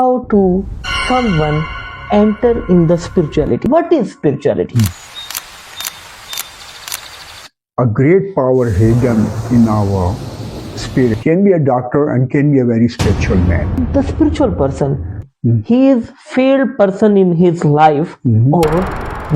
How to someone enter in the spirituality? What is spirituality? A great power hidden in our spirit. Can be a doctor and can be a very spiritual man. The spiritual person, he is failed person in his life or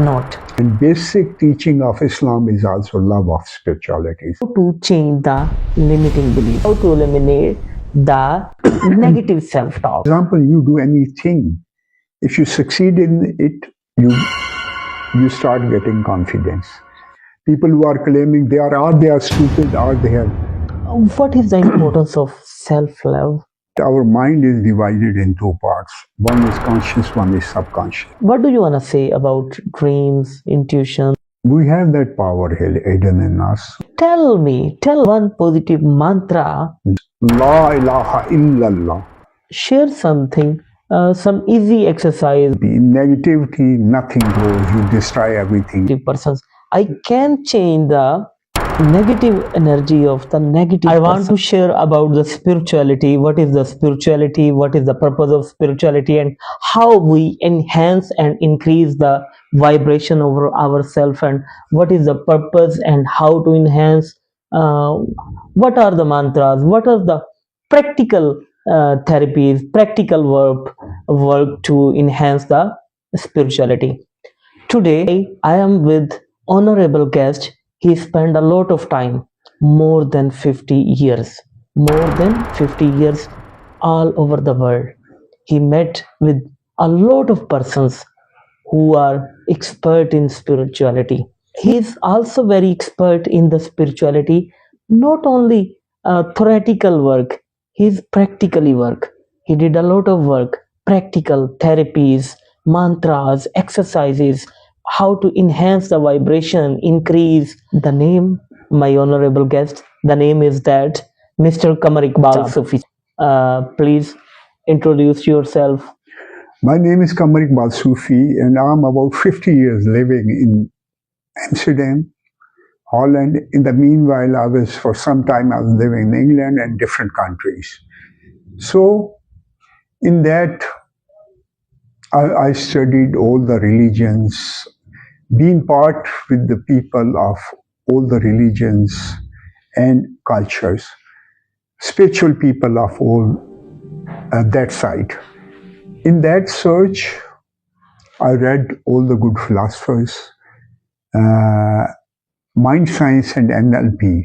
not. And basic teaching of Islam is also love of spirituality. How to change the limiting belief? How to eliminate the negative self-talk? For example, you do anything. If you succeed in it, you start getting confidence. People who are claiming they are stupid or they have. What is the importance of self-love? Our mind is divided in two parts. One is conscious, one is subconscious. What do you want to say about dreams, intuition? We have that power hidden in us. Tell one positive mantra. La ilaha illallah. Share something, some easy exercise. In negativity, nothing grows. You destroy everything. Persons, I can change the negative energy of the negative. I want to share about the spirituality. What is the spirituality? What is the purpose of spirituality? And how we enhance and increase the vibration over ourselves, and what is the purpose and how to enhance. What are the mantras? What are the practical therapies, practical work to enhance the spirituality? Today I am with honorable guest. He spent a lot of time, more than 50 years all over the world. He met with a lot of persons who are expert in spirituality. He is also very expert in the spirituality, not only theoretical work, his practically work. He did a lot of work, practical therapies, mantras, exercises, how to enhance the vibration, increase the name. My honorable guest, the name is that Mr. Iqbal Sufi. Please introduce yourself. My name is Iqbal Sufi, and I'm about 50 years living in Amsterdam, Holland. In the meanwhile, for some time I was living in England and different countries. So in that, I studied all the religions, being part with the people of all the religions and cultures, spiritual people of all that side. In that search, I read all the good philosophers, mind science and NLP.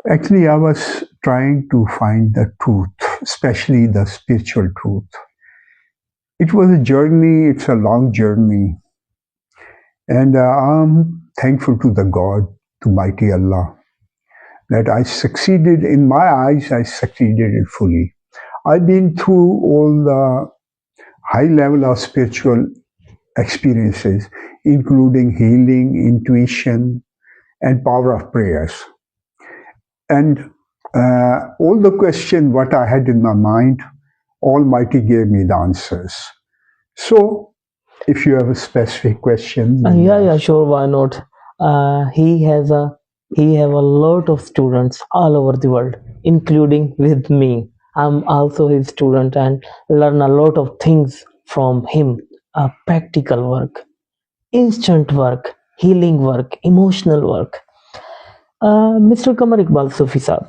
Actually, I was trying to find the truth, especially the spiritual truth. It was a journey, it's a long journey. And I'm thankful to the God, to mighty Allah, that I succeeded. In my eyes, I succeeded fully. I've been through all the high level of spiritual experiences, including healing, intuition, and power of prayers. And all the question what I had in my mind, Almighty gave me the answers. So, if you have a specific question, yeah, sure, why not? He have a lot of students all over the world, including with me. I'm also his student and learn a lot of things from him. Practical work, instant work, healing work, emotional work. Mr. Iqbal Sufi Saab,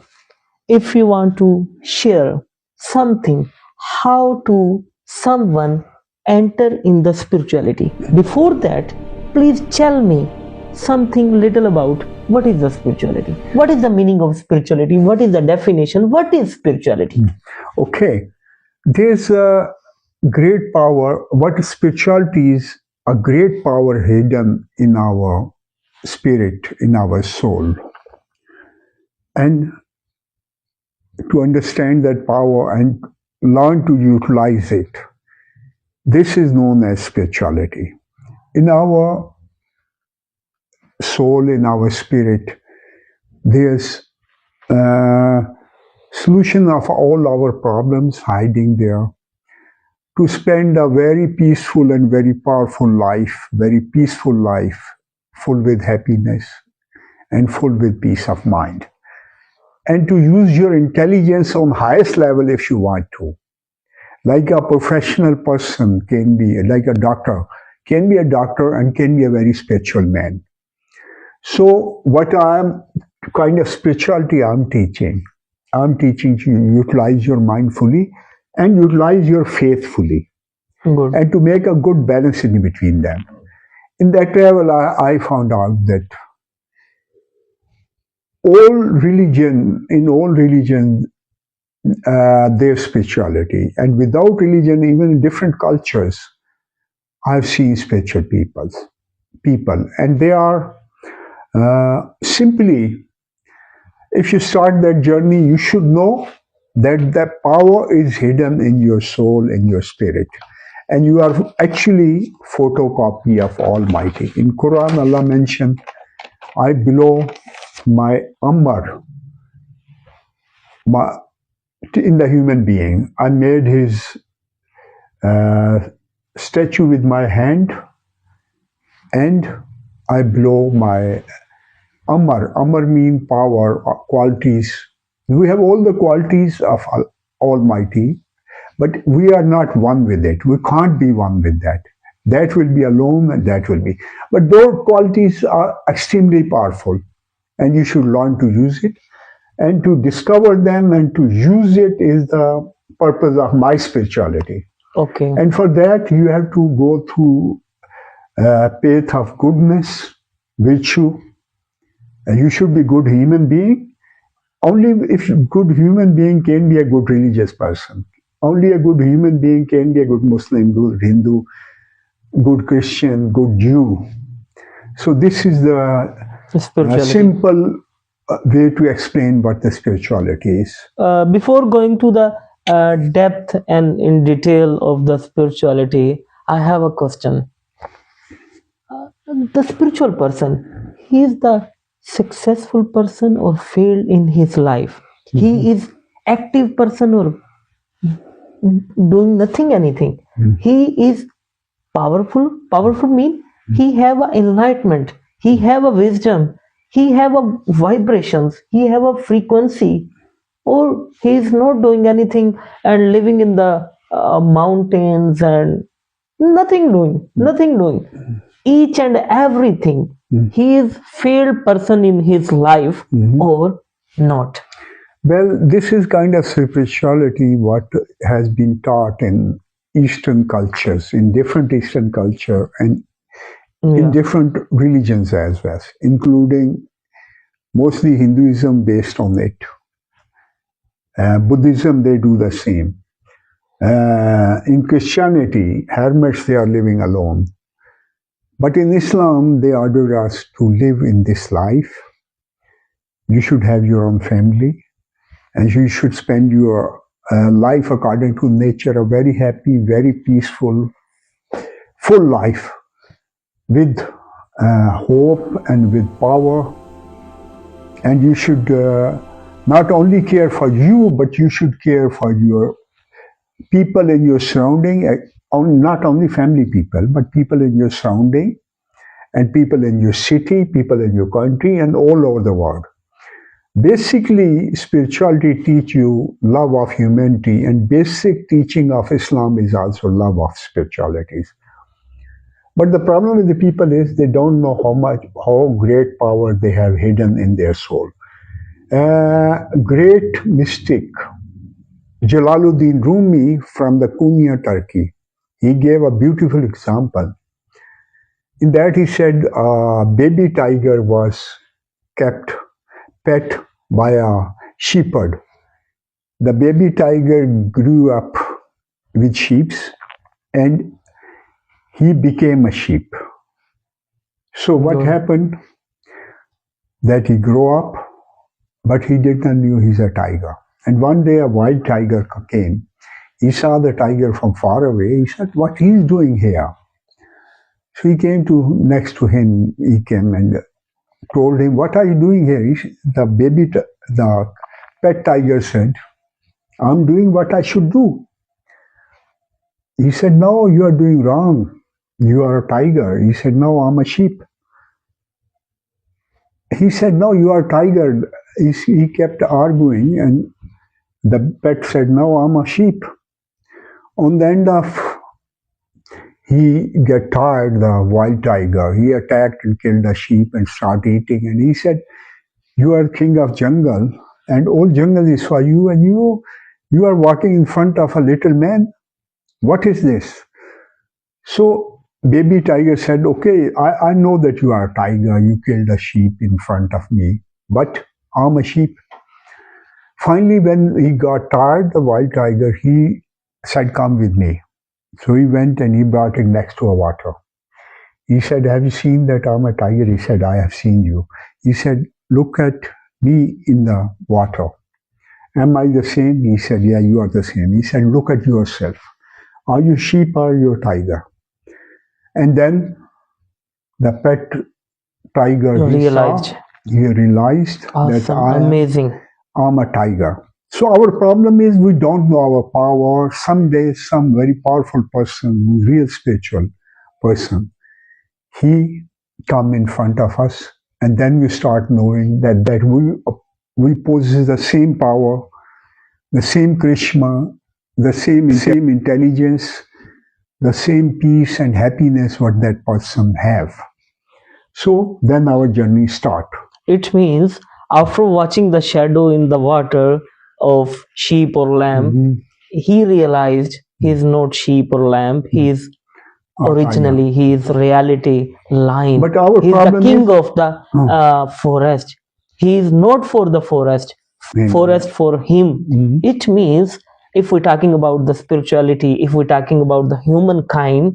if you want to share something, how to someone enter in the spirituality. Before that, please tell me something little about what is the spirituality. What is the meaning of spirituality? What is the definition? What is spirituality? Okay, there's a great power. What spirituality is? A great power hidden in our spirit, in our soul. And to understand that power and learn to utilize it, this is known as spirituality. In our soul, in our spirit, there's a solution of all our problems hiding there, to spend a very peaceful and very powerful life, very peaceful life, full with happiness and full with peace of mind. And to use your intelligence on highest level if you want to. Like a professional person can be, like a doctor, can be a doctor and can be a very spiritual man. So, what I'm kind of spirituality I'm teaching to utilize your mind fully and utilize your faith fully, Good. and to make a good balance in between them. In that travel, I found out that in all religion, there's spirituality, and without religion, even in different cultures, I've seen spiritual people, and they are simply. If you start that journey, you should know that the power is hidden in your soul, in your spirit, and you are actually photocopy of Almighty. In Quran, Allah mentioned, "I blow my Ammar my, in the human being. I made his uh, statue with my hand, and I blow my Amar. Amar mean power, qualities. We have all the qualities of Almighty, but we are not one with it. We can't be one with that. That will be alone, and that will be. But those qualities are extremely powerful, and you should learn to use it. And to discover them and to use it is the purpose of my spirituality. Okay. And for that, you have to go through a path of goodness, virtue, and you should be good human being. Only if good human being can be a good religious person. Only a good human being can be a good Muslim, good Hindu, good Christian, good Jew. So this is the simple way to explain what the spirituality is. Before going to the depth and in detail of the spirituality, I have a question. The spiritual person, he is the successful person or failed in his life? He is active person or doing nothing anything? He is powerful mean he have a enlightenment, he have a wisdom, he have a vibrations, he have a frequency, or he is not doing anything and living in the mountains and nothing doing each and everything. He is failed person in his life or not? Well, this is kind of spirituality what has been taught in Eastern cultures, in different Eastern culture, and in different religions as well, including mostly Hinduism based on it. Buddhism, they do the same. In Christianity, hermits, they are living alone. But in Islam, they order us to live in this life. You should have your own family, and you should spend your life according to nature, a very happy, very peaceful, full life with hope and with power. And you should not only care for you, but you should care for your people in your surrounding, not only family people, but people in your surrounding, and people in your city, people in your country, and all over the world. Basically, spirituality teach you love of humanity, and basic teaching of Islam is also love of spiritualities. But the problem with the people is they don't know how great power they have hidden in their soul. Great mystic Jalaluddin Rumi from the Konya, Turkey, he gave a beautiful example. In that he said a baby tiger was kept pet by a shepherd. The baby tiger grew up with sheep and he became a sheep. So what happened? That he grew up, but he did not know he's a tiger. And one day a wild tiger came. He saw the tiger from far away. He said, "What he's doing here?" So he came next to him. He came and told him, "What are you doing here?" The pet tiger said, "I'm doing what I should do." He said, "No, you are doing wrong. You are a tiger." He said, "No, I'm a sheep." He said, "No, you are a tiger." He kept arguing, and the pet said, "No, I'm a sheep." On the end of, he get tired, the wild tiger. He attacked and killed a sheep and started eating. And he said, "You are king of jungle, and all jungle is for you, and you are walking in front of a little man. What is this?" So baby tiger said, "Okay, I know that you are a tiger. You killed a sheep in front of me, but I'm a sheep." Finally, when he got tired, the wild tiger, he said, "Come with me." So he went and he brought it next to a water. He said, "Have you seen that I'm a tiger?" He said, "I have seen you." He said, "Look at me in the water. Am I the same?" He said, "Yeah, you are the same." He said, "Look at yourself. Are you sheep or are you a tiger?" And then the pet tiger Realized. he realized that Awesome. Amazing. I'm a tiger. So our problem is we don't know our power. Someday some very powerful person, real spiritual person, he come in front of us, and then we start knowing that we possess the same power, the same charisma, the same intelligence, the same peace and happiness what that person have. So then our journey start. It means after watching the shadow in the water of sheep or lamb, Mhm. he realized he is not sheep or lamb. He is originally, he is reality, lion. But our He is the problem king is, of the forest. He is not for the forest. Forest for him. Mhm. It means if we're talking about the spirituality, if we're talking about the humankind,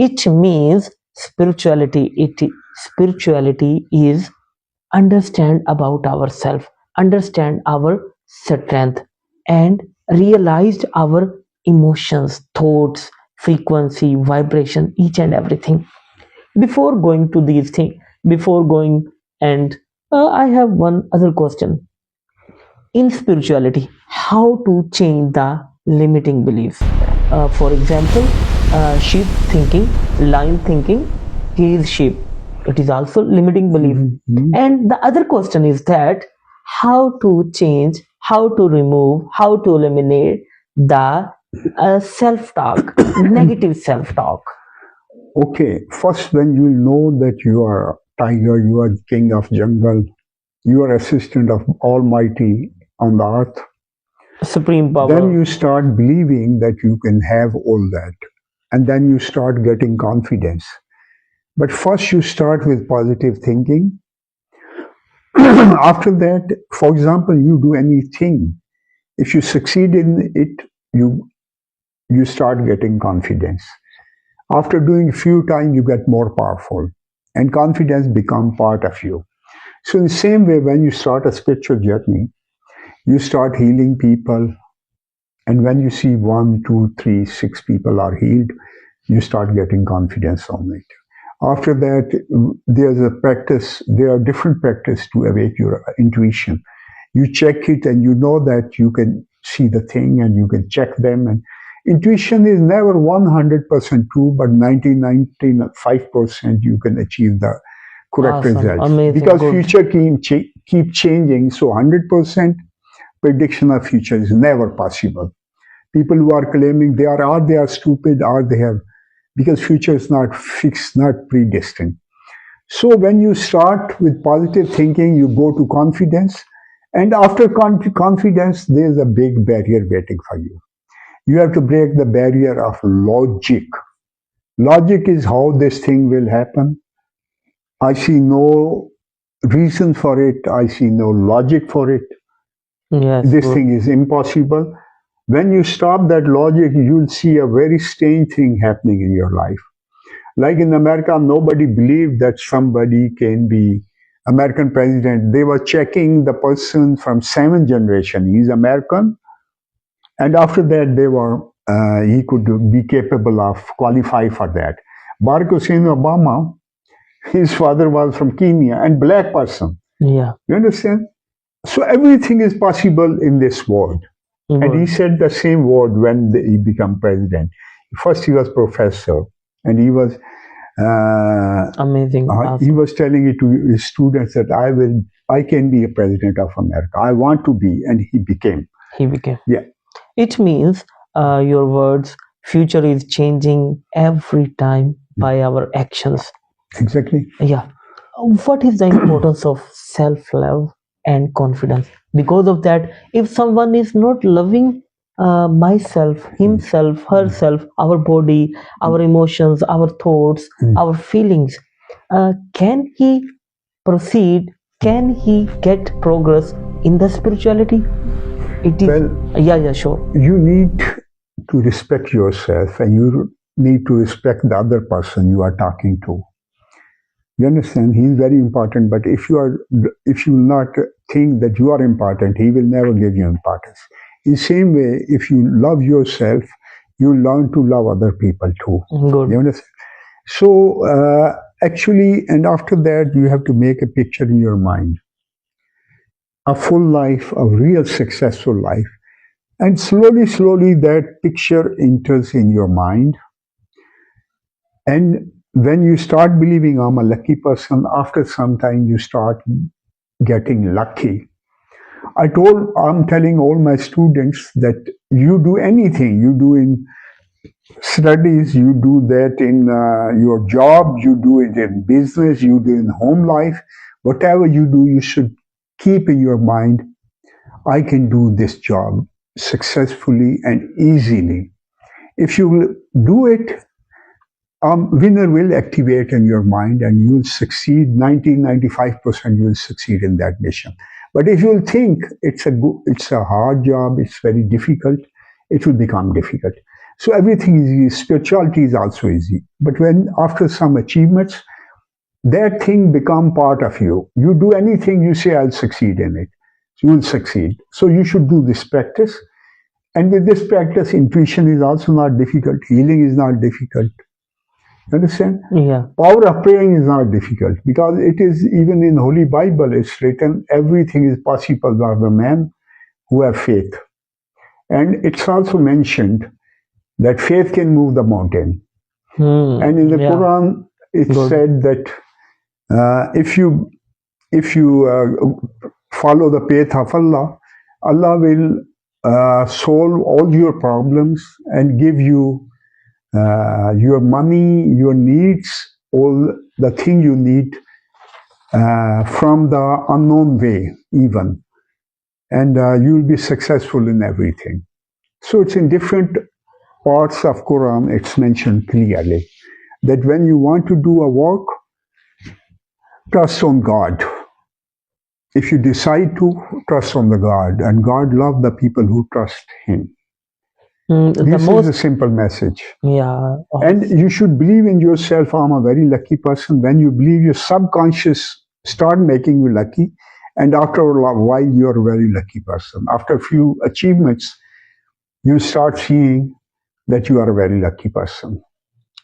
it means spirituality is understand about ourselves, understand our strength, and realized our emotions, thoughts, frequency, vibration, each and everything. Before going to these things, before going and I have one other question. In spirituality, how to change the limiting beliefs? For example, sheep thinking, lion thinking, he is sheep. It is also limiting belief. Mhm. And the other question is that how to change, how to remove, how to eliminate the self-talk, negative self-talk. Okay, first when you know that you are a tiger, you are king of jungle, you are assistant of Almighty on the earth, Supreme power. then you start believing that you can have all that. And then you start getting confidence. But first you start with positive thinking. After that, for example, you do anything. If you succeed in it, you start getting confidence. After doing a few times, you get more powerful, and confidence become part of you. So in the same way, when you start a spiritual journey, you start healing people, and when you see 1, 2, 3, 6 people are healed, you start getting confidence on it. After that, there's a practice. There are different practices to awake your intuition. You check it, and you know that you can see the thing, and you can check them. And intuition is never 100% true, but 99.5% you can achieve the correct Awesome, results. amazing, Because good. future keep changing, so 100% prediction of future is never possible. People who are claiming they are stupid, or they have, because future is not fixed, not predestined. So when you start with positive thinking, you go to confidence, and after confidence, there's a big barrier waiting for you. You have to break the barrier of logic. Logic is how this thing will happen. I see no reason for it. I see no logic for it. Yes, This good. thing is impossible. When you stop that logic, you'll see a very strange thing happening in your life. Like in America, nobody believed that somebody can be American president. They were checking the person from 7th generation. He's American, and after that, he could be capable of qualify for that. Barack Hussein Obama, his father was from Kenya and black person. Yeah. You understand? So everything is possible in this world. And he said the same word when he became president. First, he was professor, and he was amazing. he was telling it to his students that I can be a president of America. I want to be, and he became. He became. Yeah. It means your words future is changing every time by our actions. Exactly. Yeah. What is the importance of self-love and confidence? Because of that, if someone is not loving myself, himself, herself, our body, our emotions, our thoughts, our feelings, can he proceed? Can he get progress in the spirituality? It is. Well, Yeah, sure. you need to respect yourself and you need to respect the other person you are talking to. You understand? He is very important, but if you will not think that you are important, he will never give you importance. In the same way, if you love yourself, you learn to love other people too. Good. You understand? So actually, and after that, you have to make a picture in your mind, a full life, a real successful life, and slowly, slowly, that picture enters in your mind. And when you start believing I'm a lucky person, after some time you start getting lucky. I'm telling all my students that you do anything, you do in studies, you do that in your job, you do it in business, you do in home life, whatever you do, you should keep in your mind, I can do this job successfully and easily. If you will do it, winner will activate in your mind and you will succeed 90-95% you will succeed in that mission. But if you will think it's a hard job, it's very difficult, it will become difficult. So everything is easy. Spirituality is also easy. But when after some achievements, that thing become part of you. You do anything, you say I'll succeed in it. You will succeed. So you should do this practice. And with this practice, intuition is also not difficult. Healing is not difficult. Understand? Yeah. Power of praying is not difficult because it is even in Holy Bible. It's written everything is possible for the man who have faith, and it's also mentioned that faith can move the mountain. And in the Quran, it said that if you follow the path of Allah, Allah will solve all your problems and give you your money, your needs, all the thing you need from the unknown way, even. And you will be successful in everything. So it's in different parts of Quran, it's mentioned clearly that when you want to do a work, trust on God. If you decide to, trust on the God, and God loves the people who trust Him. This is a simple message. Yeah. And you should believe in yourself. I'm a very lucky person. When you believe, your subconscious start making you lucky. And after a while, you're a very lucky person. After a few achievements, you start seeing that you are a very lucky person.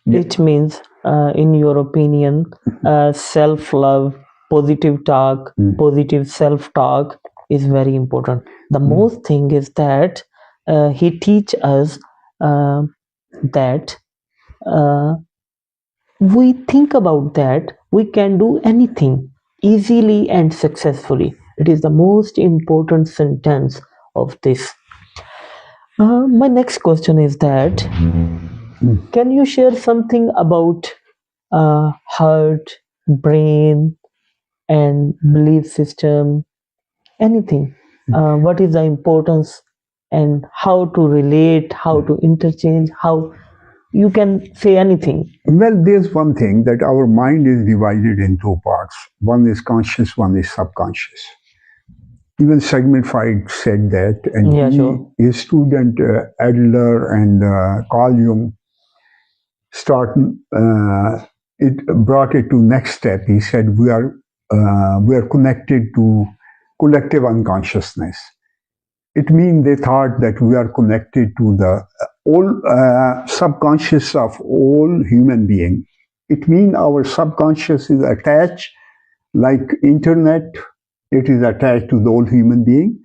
It means, in your opinion, self-love, positive talk, positive self-talk is very important. The most thing is that he teach us that we think about that we can do anything easily and successfully. It is the most important sentence of this. My next question is that can you share something about heart, brain, and belief system? Anything. What is the importance and how to relate, how to interchange, how you can say anything. Well, there's one thing that our mind is divided in two parts. One is conscious, one is subconscious. Even Sigmund Freud said that, and his student Adler and Carl Jung it brought it to next step. He said we are connected to collective unconsciousness. It means they thought that we are connected to the all subconscious of all human being. It means our subconscious is attached, like internet. It is attached to the whole human being,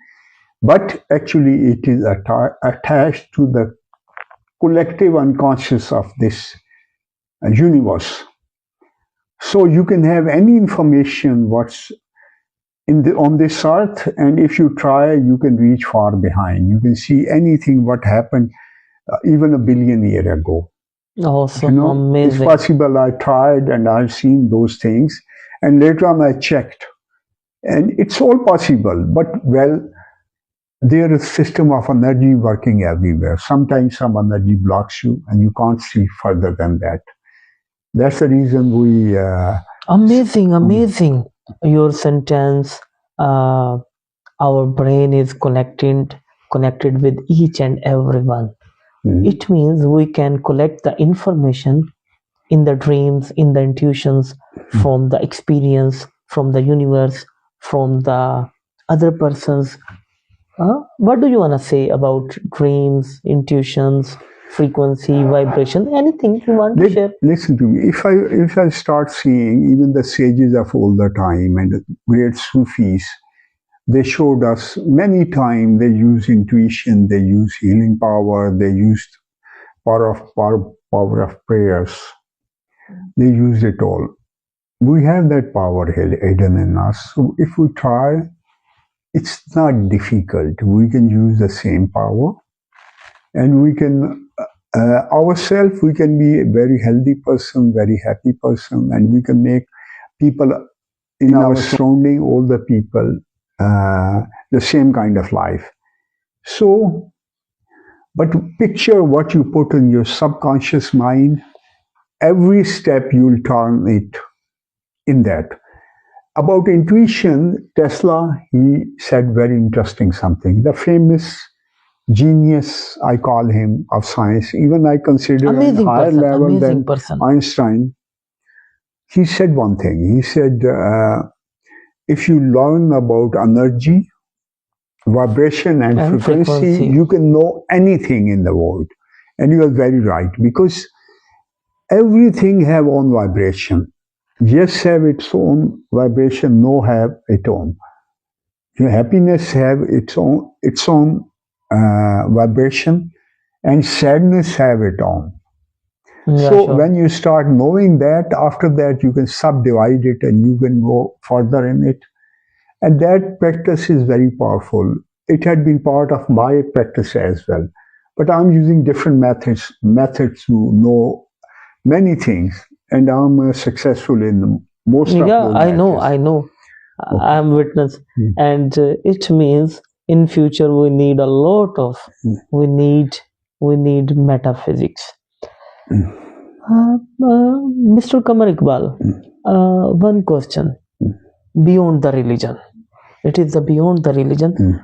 but actually it is attached to the collective unconscious of this universe. So you can have any information what's on this earth, and if you try, you can reach far behind. You can see anything what happened even a billion year ago. Awesome, It's amazing. possible. I tried and I've seen those things, and later on I checked, and it's all possible. But well, there is a system of energy working everywhere. Sometimes some energy blocks you, and you can't see further than that. That's the reason we. Amazing, amazing. Your sentence, uh, our brain is connected with each and everyone. Mhm. It means we can collect the information in the dreams, in the intuitions, from the experience, from the universe, from the other persons. What do you want to say about dreams, intuitions, frequency, vibration? Anything you want to share? Listen to me. If I start seeing even the sages of all the time and the great Sufis, they showed us many times they use intuition, they use healing power, they used power of prayers. They use it all. We have that power hidden in us. So if we try, it's not difficult. We can use the same power, and we can ourselves. We can be a very healthy person, very happy person, and we can make people in our surrounding, all the people, the same kind of life. So, but picture what you put in your subconscious mind. Every step you'll turn it in that. About intuition, Tesla, he said very interesting something. The famous genius, I call him, of science, even I consider on a Amazing higher person, level amazing than person. Einstein. He said one thing. He said, if you learn about energy, vibration, and And frequency, frequency. you can know anything in the world. And you are very right, because everything have own vibration. Yes have its own vibration, no have its own. Your happiness have its own vibration, and sadness have its own. Yeah, So sure. when you start knowing that, after that you can subdivide it and you can go further in it. And that practice is very powerful. It had been part of my practice as well. But I'm using different methods to know many things, and I'm successful in most of Yeah, those I know, methods. I know. Okay. I'm witness, Hmm. and it means in future we need a lot of we need we need metaphysics. Mr. Kamar Iqbal, one question beyond the religion. It is the beyond the religion.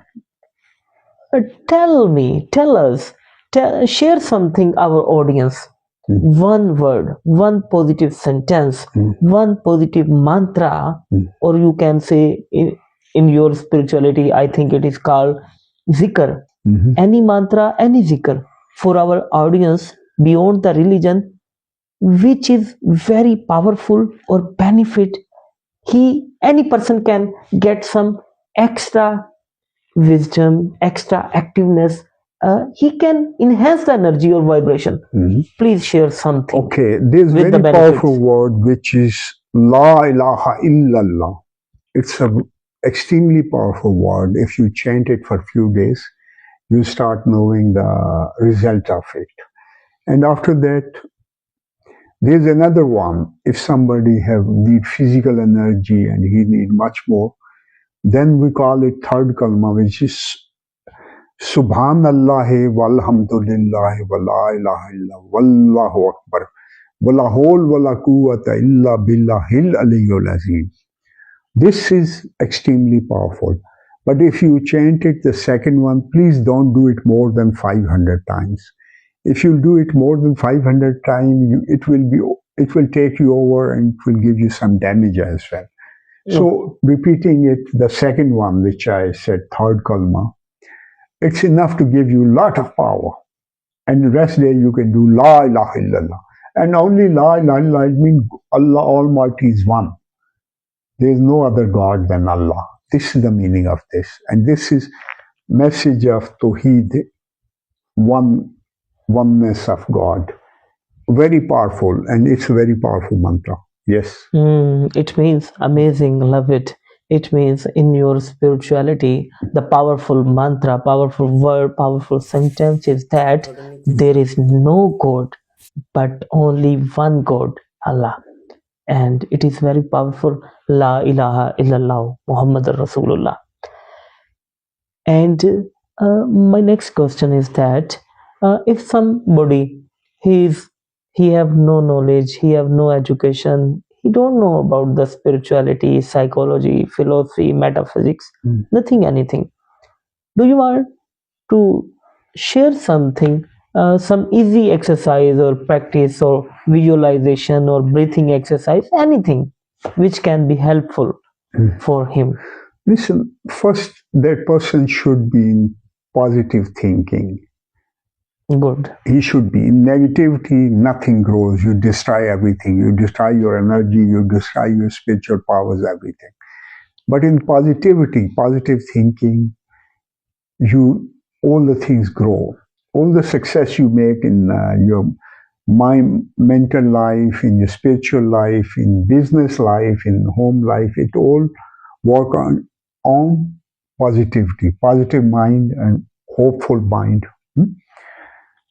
Tell us, share something our audience. One word, one positive sentence, one positive mantra, or you can say in your spirituality, I think it is called zikr. Any mantra, any zikr for our audience beyond the religion, which is very powerful or benefit. Any person can get some extra wisdom, extra activeness. He can enhance the energy or vibration. Please share something. Okay, there's With the very benefits. powerful word which is La ilaha illallah. It's a extremely powerful word. If you chant it for a few days, you start knowing the result of it. And after that, there's another one. If somebody have need physical energy and he need much more, then we call it third kalma, which is Subhanallah walhamdulillah wa la ilaha illa wallahu akbar wala hol wala quwwata illa billahil aliyyul azim. This is extremely powerful. But if you chant it, the second one, please don't do it more than 500 times. If you do it more than 500 times, it will take you over and it will give you some damage as well. So repeating it, the second one, which I said, third kalma, it's enough to give you a lot of power. And the rest day you can do La ilaha illallah. And only La ilaha illallah means Allah Almighty is one. There is no other God than Allah. This is the meaning of this. And this is message of Tawheed, oneness of God. Very powerful, and it's a very powerful mantra. Yes. It means amazing, love it. It means in your spirituality, the powerful mantra, powerful word, powerful sentence is that there is no God but only one God, Allah. And it is very powerful. La ilaha illallah Muhammad Rasulullah. And my next question is that if somebody he is he have no knowledge, he have no education, he don't know about the spirituality, psychology, philosophy, metaphysics, nothing, anything. Do you want to share something, some easy exercise or practice or visualization or breathing exercise, anything which can be helpful for him? Listen, first, that person should be in positive thinking. Good. He should be in negativity, nothing grows. You destroy everything. You destroy your energy, you destroy your spiritual powers, everything. But in positivity, positive thinking, you all the things grow. All the success you make in your mind, mental life, in your spiritual life, in business life, in home life, it all work on positivity, positive mind and hopeful mind.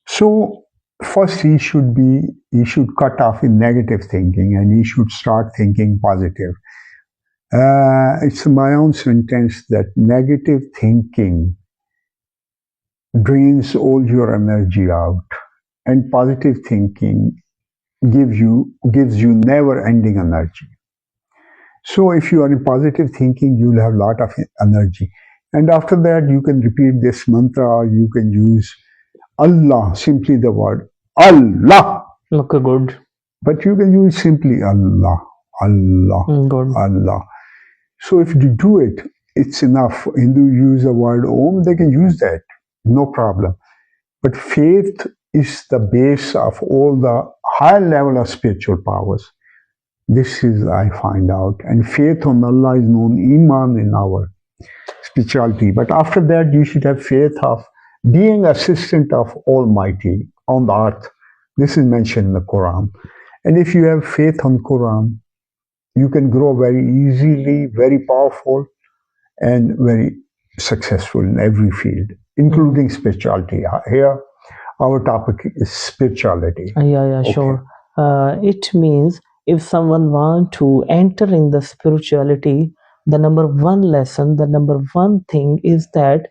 So first he should cut off in negative thinking and he should start thinking positive. It's my own sentence that negative thinking drains all your energy out, and positive thinking gives you never ending energy. So if you are in positive thinking, you'll have a lot of energy. And after that, you can repeat this mantra, you can use Allah, simply the word Allah. Okay, good. But you can use simply Allah, Allah, Good. Allah. So if you do it, it's enough. Hindu use the word Om, they can use that, no problem. But faith is the base of all the high level of spiritual powers. This is, I find out. And faith on Allah is known Iman in our spirituality. But after that, you should have faith of being assistant of Almighty on the earth. This is mentioned in the Quran. And if you have faith on Quran, you can grow very easily, very powerful, and very successful in every field, including spirituality. Here, our topic is spirituality. Yeah, Okay. sure. It means if someone want to enter in the spirituality, the number one lesson, the number one thing is that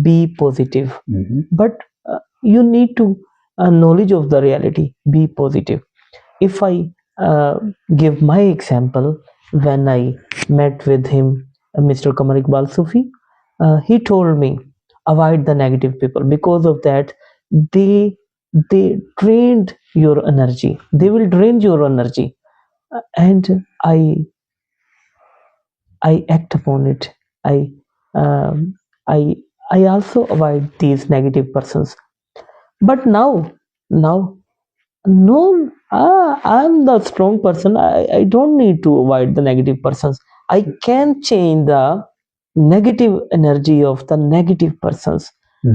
be positive. But you need to knowledge of the reality. Be positive. If I give my example, when I met with him, Mr. Qamar Iqbal Sufi, he told me avoid the negative people. Because of that, they they drained your energy. They will drain your energy, and I act upon it. I um, I I also avoid these negative persons. But now no, I'm the strong person. I don't need to avoid the negative persons. I can change the negative energy of the negative persons.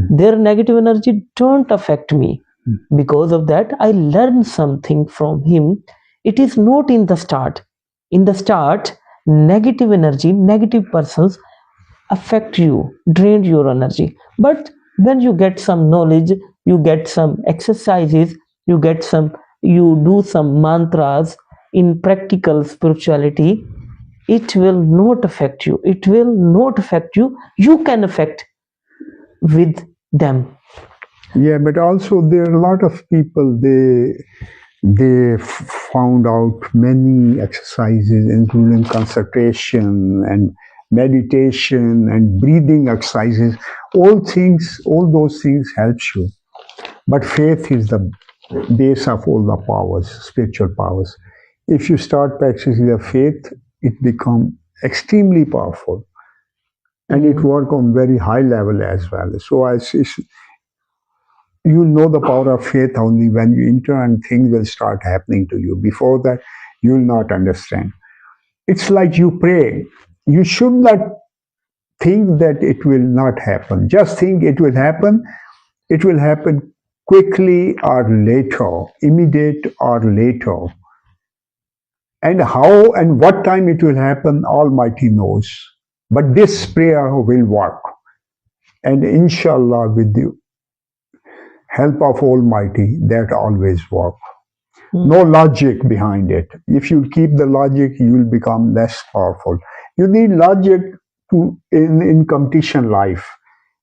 Their negative energy don't affect me. Because of that, I learned something from him. It is not in the start. In the start, negative energy, negative persons affect you, drain your energy. But when you get some knowledge, you get some exercises, you do some mantras in practical spirituality, it will not affect you. It will not affect you. You can affect with them. Yeah, but also there are a lot of people, they found out many exercises, including concentration and meditation and breathing exercises. All those things helps you. But faith is the base of all the powers, spiritual powers. If you start practicing the faith, it becomes extremely powerful, and it work on very high level as well. So you know the power of faith only when you enter and things will start happening to you. Before that, you will not understand. It's like you pray. You should not think that it will not happen. Just think it will happen. It will happen quickly or later, immediate or later. And how and what time it will happen, Almighty knows. But this prayer will work. And inshallah, with the help of Almighty, that always works. No logic behind it. If you keep the logic, you will become less powerful. You need logic in competition life.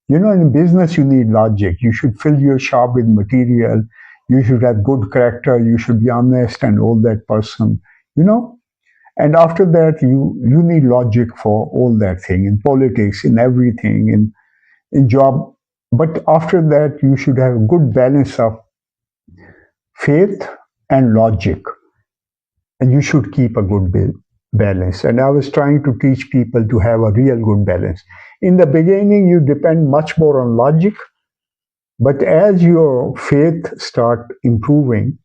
In business, you need logic. You should fill your shop with material. You should have good character. You should be honest and all that person. And after that, you need logic for all that thing in politics, in everything, in job. But after that, you should have a good balance of faith and logic, and you should keep a good balance. And I was trying to teach people to have a real good balance. In the beginning, you depend much more on logic, but as your faith start improving,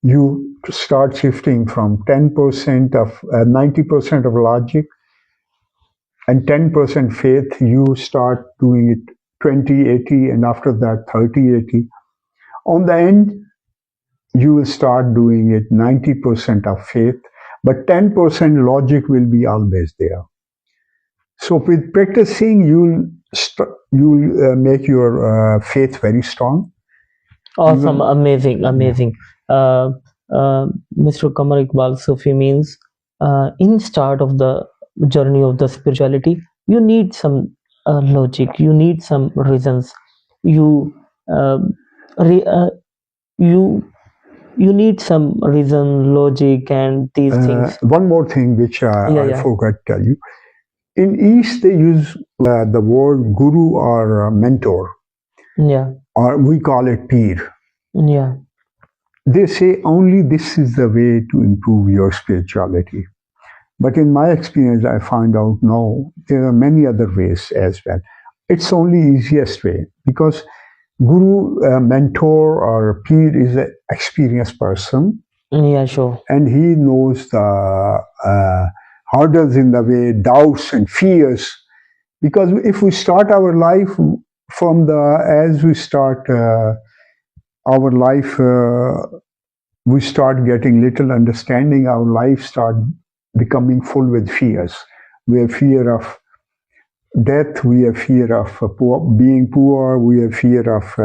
you start shifting from 10% of 90% of logic and 10% faith. You start doing it 20-80, and after that 30-80. On the end, you will start doing it 90% of faith, but 10% logic will be always there. So with practicing, you'll make your faith very strong. Awesome, amazing. Mr. Qamar Iqbal, Sufi means in start of the journey of the spirituality, you need some logic, you need some reasons, you uh, re, uh, you you need some reason, logic, and these things. One more thing which I forgot to tell you. In East, they use the word guru or mentor. Yeah. Or we call it peer. Yeah. They say only this is the way to improve your spirituality. But in my experience, I find out no, there are many other ways as well. It's only easiest way because guru, mentor, or peer is an experienced person. Yeah, sure. And he knows the hurdles in the way, doubts and fears. Because if we start our life as we start our life, we start getting little understanding, our life start becoming full with fears. We have fear of death, we have fear of being poor, we have fear of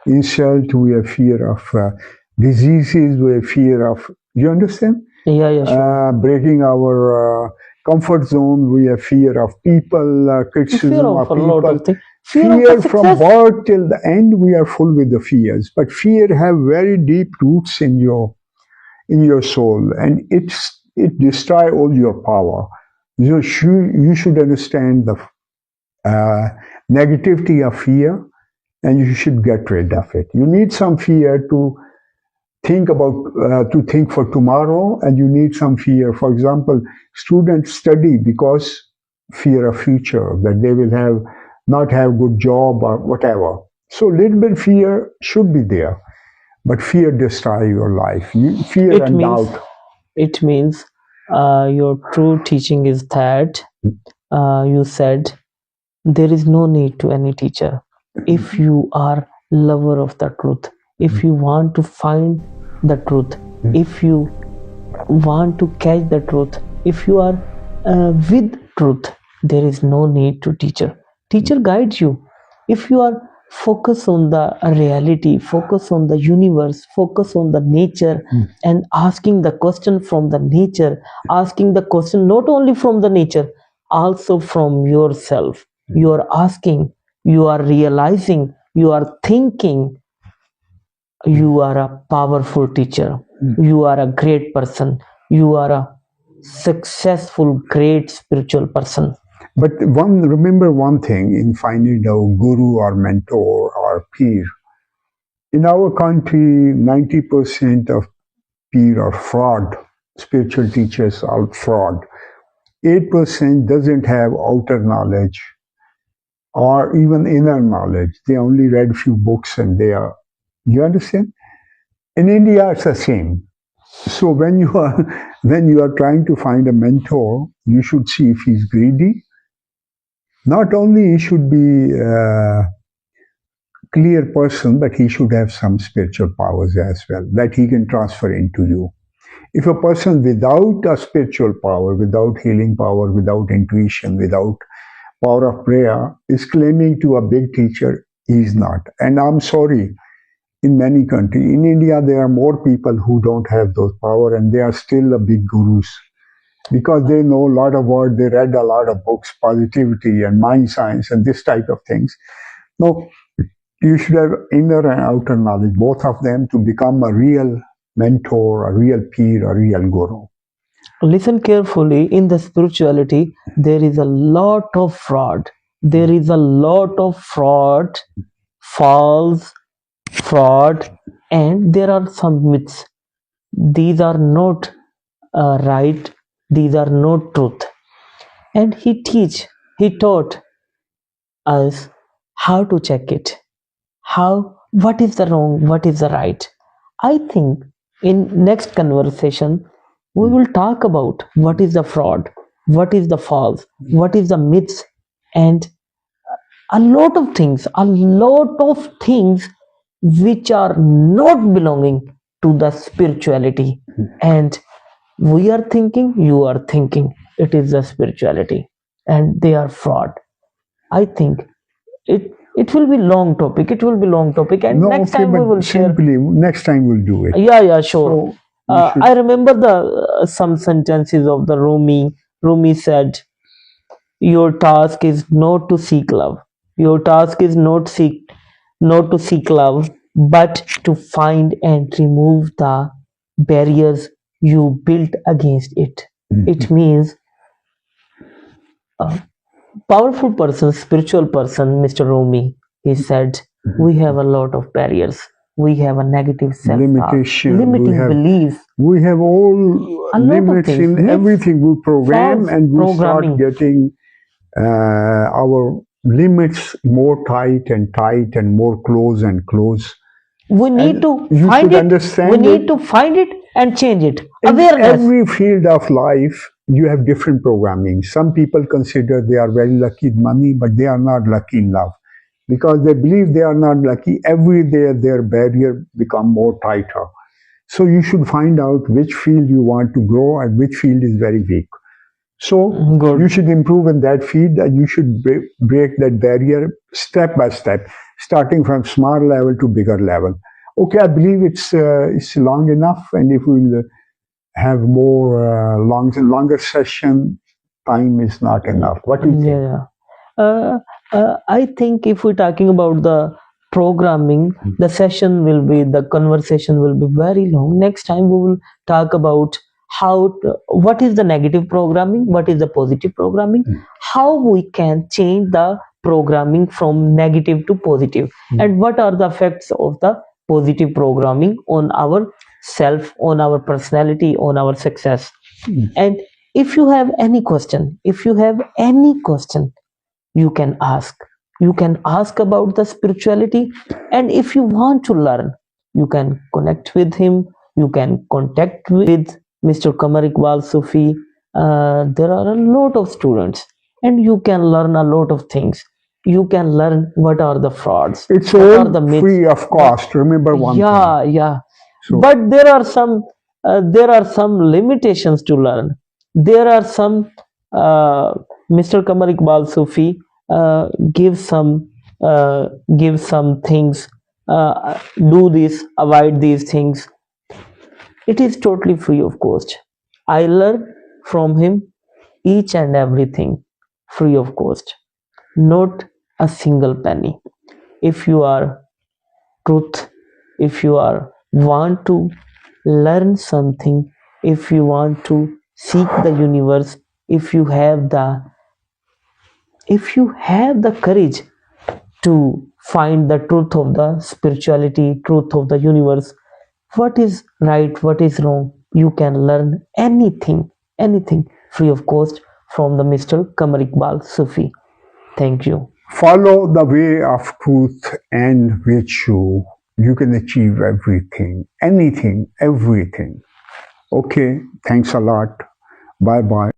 insult, we have fear of diseases, we have fear of, you understand? Yeah, sure. Breaking our comfort zone, we have fear of people, criticism Fear of of a lot people. of things. Fear from birth till the end, we are full with the fears. But fear have very deep roots in your soul, and it destroy all your power. You should understand the negativity of fear, and you should get rid of it. You need some fear to think for tomorrow, and you need some fear. For example, students study because fear of future, that they will not have good job or whatever. So little bit fear should be there, but fear destroy your life. Fear and doubt. It means your true teaching is that you said there is no need to any teacher if you are lover of the truth, if you want to find the truth, if you want to catch the truth, if you are with truth, there is no need to teacher guides you. If you are focus on the reality, focus on the universe, focus on the nature, and asking the question from the nature, asking the question not only from the nature, also from yourself. You are asking, you are realizing, you are thinking, you are a powerful teacher, you are a great person, you are a successful, great spiritual person. But remember one thing in finding a guru or mentor or peer. In our country, 90% of peer are fraud. Spiritual teachers are fraud. 8% doesn't have outer knowledge or even inner knowledge. They only read a few books and you understand? In India, it's the same. So when you are trying to find a mentor, you should see if he's greedy. Not only he should be a clear person, but he should have some spiritual powers as well that he can transfer into you. If a person without a spiritual power, without healing power, without intuition, without power of prayer, is claiming to a big teacher. He is not. And I'm sorry, in many countries, in India, there are more people who don't have those power, and they are still a big gurus because they know a lot of word. They read a lot of books, positivity and mind science and this type of things. No, you should have inner and outer knowledge, both of them, to become a real mentor, a real peer, a real guru. Listen carefully. In the spirituality, there is a lot of fraud. There is a lot of fraud, false fraud, and there are some myths. These are not right. These are not truth. And he taught us how to check it. How, what is the wrong, what is the right. I think in next conversation, we will talk about what is the fraud, what is the false, what is the myths, and a lot of things which are not belonging to the spirituality. And we are thinking, you are thinking, it is the spirituality, and they are fraud. I think it will be long topic. It will be long topic, and No, next okay, time we will but share. simply next time we'll do it. Yeah, sure. So we should. I remember the some sentences of the Rumi. Rumi said, "Your task is not to seek love. Your task is not to seek love, but to find and remove the barriers you built against it." It means a powerful person, spiritual person, Mr. Rumi. He said, "We have a lot of barriers. We have a negative self-talk, Limitation, limiting beliefs, we have all a lot of limits things, in myths, everything we program, false and we start programming. getting our limits more tight and more close and close. We need And to you find should it. understand We need it. to find it and change it. In Awareness. every field of life, you have different programming. Some people consider they are very lucky in money, but they are not lucky in love because they believe they are not lucky. Every day, their barrier become more tighter. So you should find out which field you want to grow and which field is very weak. So Good. you should improve in that field, and you should break that barrier step by step, starting from small level to bigger level. Okay, I believe it's long enough, and if we'll have more longer session, time is not enough. What do you think? Yeah. I think if we're talking about the programming, the conversation will be very long. Next time we will talk about what is the negative programming, what is the positive programming, how we can change the programming from negative to positive, and what are the effects of the positive programming on our self, on our personality, on our success. And if you have any question, you can ask. You can ask about the spirituality, and if you want to learn, you can connect with him. You can contact with Mr. Qamar Iqbal Sufi. There are a lot of students, and you can learn a lot of things. You can learn what are the frauds, It's what are all the myths. free of cost. Remember one thing. Yeah. So- But there are some limitations to learn. There are some Mr. Qamar Iqbal Sufi give some things. Do this, avoid these things. It is totally free of cost. I learn from him each and everything free of cost, not a single penny. If you are truth, if you are want to learn something, if you want to seek the universe, if you have the courage to find the truth of the spirituality, truth of the universe, what is right, what is wrong, you can learn anything free of cost from the Mr. Qamar Iqbal Sufi. Thank you. Follow the way of truth and virtue. You can achieve everything, anything, everything. Okay, thanks a lot. Bye bye.